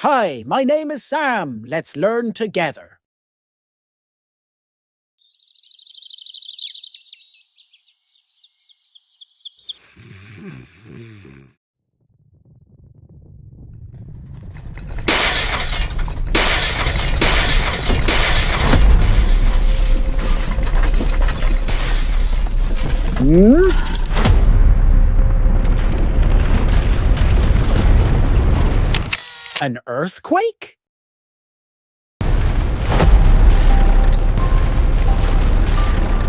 Hi, my name is Sam. Let's learn together. An earthquake?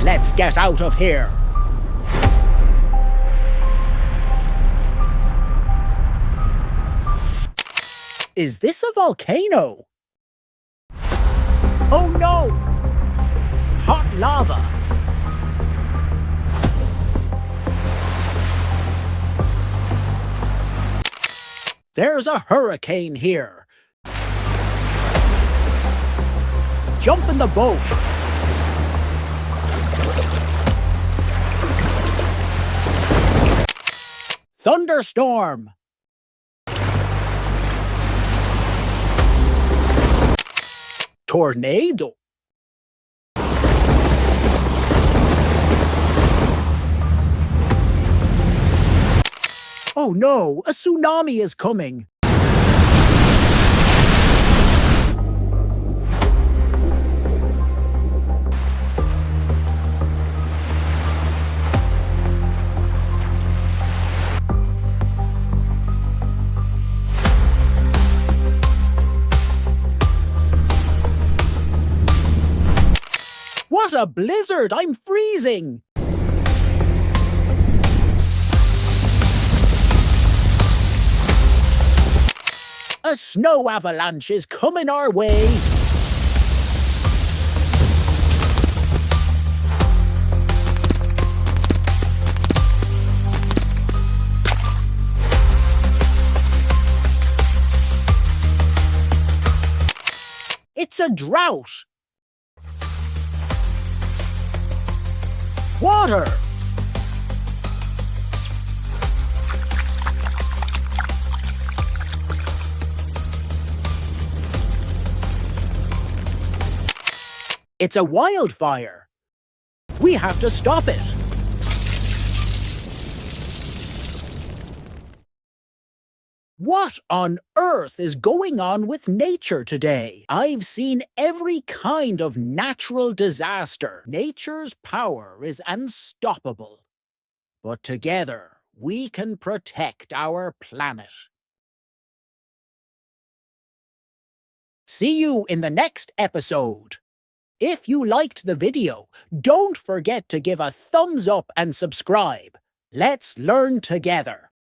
Let's get out of here. Is this a volcano? Oh no! Hot lava. There's a hurricane here. Jump in the boat. Thunderstorm. Tornado. Oh no, a tsunami is coming. What a blizzard! I'm freezing! A snow avalanche is coming our way. It's a drought. Water. It's a wildfire. We have to stop it. What on earth is going on with nature today? I've seen every kind of natural disaster. Nature's power is unstoppable. But together, we can protect our planet. See you in the next episode. If you liked the video, don't forget to give a thumbs up and subscribe. Let's learn together.